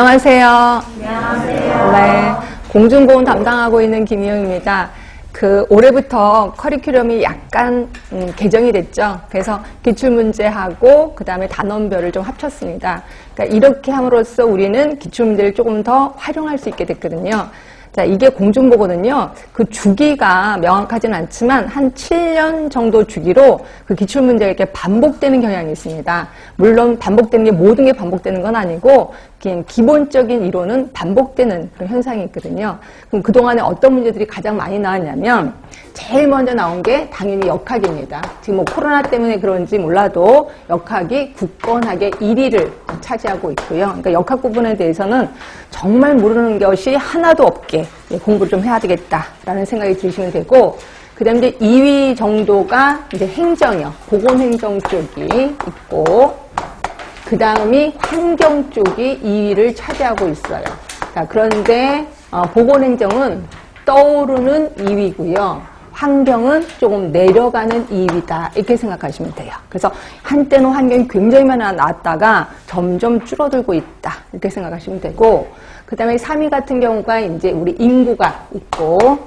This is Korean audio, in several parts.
안녕하세요. 안녕하세요. 네, 공중보건 담당하고 있는 김희영입니다. 올해부터 커리큘럼이 약간 개정이 됐죠. 그래서 기출문제하고 그 다음에 단원별을 좀 합쳤습니다. 그러니까 이렇게 함으로써 우리는 기출문제를 조금 더 활용할 수 있게 됐거든요. 자, 이게 공중보거든요. 그 주기가 명확하진 않지만 한 7년 정도 주기로 그 기출문제가 이렇게 반복되는 경향이 있습니다. 물론 반복되는 게 모든 게 반복되는 건 아니고 그냥 기본적인 이론은 반복되는 그런 현상이 있거든요. 그럼 그동안에 어떤 문제들이 가장 많이 나왔냐면 제일 먼저 나온 게 당연히 역학입니다. 지금 뭐 코로나 때문에 그런지 몰라도 역학이 굳건하게 1위를 차지하고 있고요. 그러니까 역학 부분에 대해서는 정말 모르는 것이 하나도 없게 공부를 좀 해야 되겠다라는 생각이 드시면 되고, 그 다음에 이제 2위 정도가 이제 행정이요. 보건행정 쪽이 있고, 그 다음이 환경 쪽이 2위를 차지하고 있어요. 자, 그런데 보건행정은 떠오르는 2위고요. 환경은 조금 내려가는 2위다. 이렇게 생각하시면 돼요. 그래서 한때는 환경이 굉장히 많이 나왔다가 점점 줄어들고 있다. 이렇게 생각하시면 되고, 그 다음에 3위 같은 경우가 이제 우리 인구가 있고,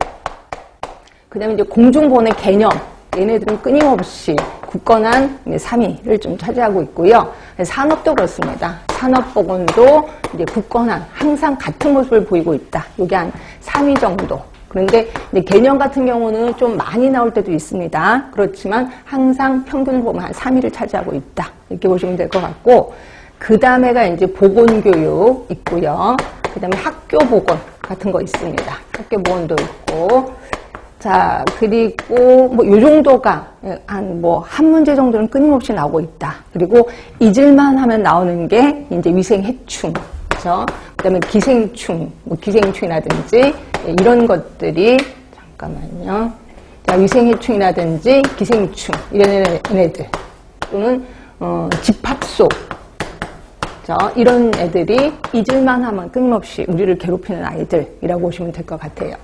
그 다음에 이제 공중보건의 개념. 얘네들은 끊임없이 굳건한 3위를 좀 차지하고 있고요. 산업도 그렇습니다. 산업보건도 이제 굳건한, 항상 같은 모습을 보이고 있다. 이게 한 3위 정도. 그런데 이제 개념 같은 경우는 좀 많이 나올 때도 있습니다. 그렇지만 항상 평균을 보면 한 3위를 차지하고 있다. 이렇게 보시면 될 것 같고, 그 다음에가 이제 보건교육 있고요. 그 다음에 학교보건 같은 거 있습니다. 학교보건도 있고, 자, 그리고 뭐 요 정도가 한 문제 정도는 끊임없이 나오고 있다. 그리고 잊을만 하면 나오는 게 이제 위생해충, 그죠? 그 다음에 기생충, 뭐 기생충이라든지 이런 것들이, 잠깐만요. 자, 위생해충이라든지 기생충, 이런 애들. 또는, 집합소. 이런 애들이 잊을만 하면 끊임없이 우리를 괴롭히는 아이들이라고 보시면 될 것 같아요.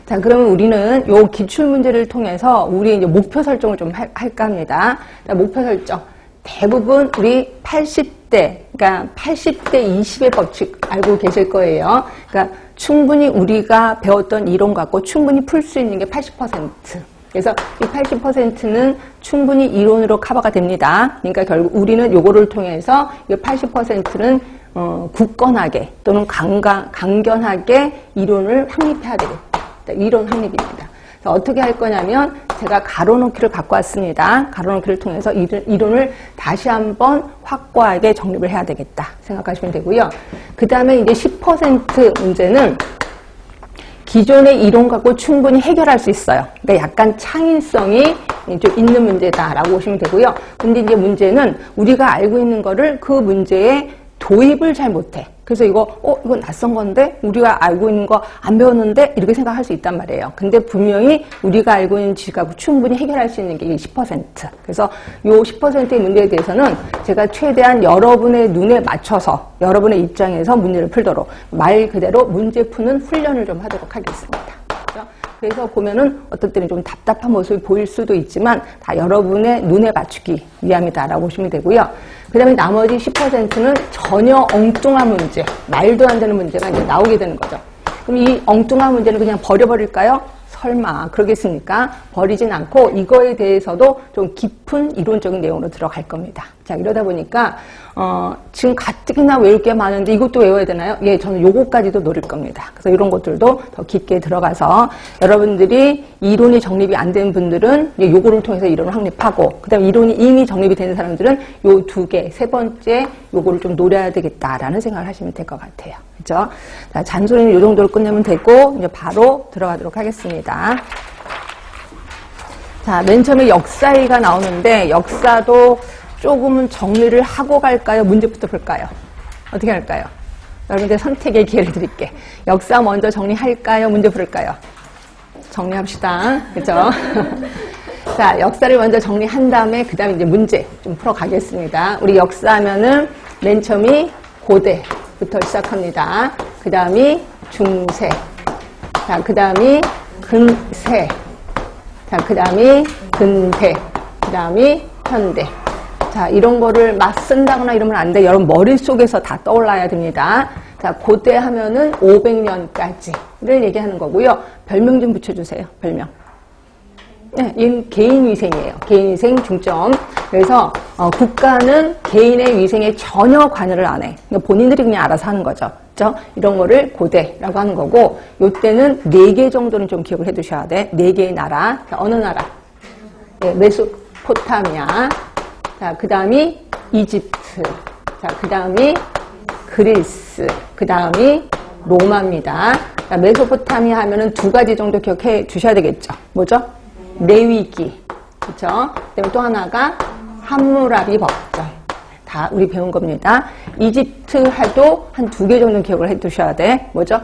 자, 그러면 우리는 요 기출문제를 통해서 우리 이제 목표 설정을 좀 할까 합니다. 자, 목표 설정. 대부분 우리 80대, 그러니까 80대 20의 법칙 알고 계실 거예요. 그러니까 충분히 우리가 배웠던 이론 갖고 충분히 풀 수 있는 게 80%. 그래서 이 80%는 충분히 이론으로 커버가 됩니다. 그러니까 결국 우리는 요거를 통해서 이 80%는 굳건하게 또는 강견하게 이론을 확립해야 되겠다. 이론 확립입니다. 어떻게 할 거냐면 제가 가로놓기를 갖고 왔습니다. 가로놓기를 통해서 이론을 다시 한번 확고하게 정립을 해야 되겠다 생각하시면 되고요. 그 다음에 이제 10% 문제는 기존의 이론 갖고 충분히 해결할 수 있어요. 그러니까 약간 창의성이 좀 있는 문제다라고 보시면 되고요. 근데 이제 문제는 우리가 알고 있는 거를 그 문제에 도입을 잘 못해. 그래서 이거 낯선 건데? 우리가 알고 있는 거 안 배웠는데? 이렇게 생각할 수 있단 말이에요. 근데 분명히 우리가 알고 있는 지식하고 충분히 해결할 수 있는 게 10%. 그래서 요 10%의 문제에 대해서는 제가 최대한 여러분의 눈에 맞춰서 여러분의 입장에서 문제를 풀도록 말 그대로 문제 푸는 훈련을 좀 하도록 하겠습니다. 그렇죠? 그래서 보면은 어떨 때는 좀 답답한 모습이 보일 수도 있지만 다 여러분의 눈에 맞추기 위함이다라고 보시면 되고요. 그 다음에 나머지 10%는 전혀 엉뚱한 문제, 말도 안 되는 문제가 이제 나오게 되는 거죠. 그럼 이 엉뚱한 문제는 그냥 버려버릴까요? 설마 그러겠습니까? 버리진 않고 이거에 대해서도 좀 깊은 이론적인 내용으로 들어갈 겁니다. 자, 이러다 보니까 지금 가뜩이나 외울 게 많은데 이것도 외워야 되나요? 예, 저는 요거까지도 노릴 겁니다. 그래서 이런 것들도 더 깊게 들어가서 여러분들이 이론이 정립이 안 된 분들은 요거를 통해서 이론을 확립하고, 그 다음에 이론이 이미 정립이 된 사람들은 요 두 개, 세 번째 요거를 좀 노려야 되겠다라는 생각을 하시면 될 것 같아요. 그죠? 자, 잔소리는 요 정도로 끝내면 되고 이제 바로 들어가도록 하겠습니다. 자, 맨 처음에 역사위가 나오는데 역사도 조금은 정리를 하고 갈까요? 문제부터 풀까요? 어떻게 할까요? 여러분들 선택의 기회를 드릴게. 역사 먼저 정리할까요? 문제 풀까요? 정리합시다. 그죠? 자, 역사를 먼저 정리한 다음에 그 다음에 이제 문제 좀 풀어가겠습니다. 우리 역사하면은 맨 처음이 고대부터 시작합니다. 그 다음이 중세. 자, 그 다음이 근세. 자, 그 다음이 근대. 그 다음이 현대. 자, 이런 거를 막 쓴다거나 이러면 안 돼. 여러분 머릿속에서 다 떠올라야 됩니다. 자, 고대 하면은 500년까지를 얘기하는 거고요. 별명 좀 붙여주세요. 별명. 네, 이건 개인 위생이에요. 개인 위생 중점. 그래서 국가는 개인의 위생에 전혀 관여를 안 해. 본인들이 그냥 알아서 하는 거죠. 그렇죠? 이런 거를 고대라고 하는 거고, 요때는 4개 정도는 좀 기억을 해 두셔야 돼. 4개의 나라. 자, 어느 나라? 네, 메소포타미아. 자, 그 다음이 이집트. 자, 그 다음이 그리스. 그 다음이 로마입니다. 자, 메소포타미아 하면은 2가지 정도 기억해 주셔야 되겠죠. 뭐죠? 레위기. 그쵸? 그 다음에 또 하나가 함무라비 법정. 다 우리 배운 겁니다. 이집트 해도 한 2개 정도 기억을 해 두셔야 돼. 뭐죠?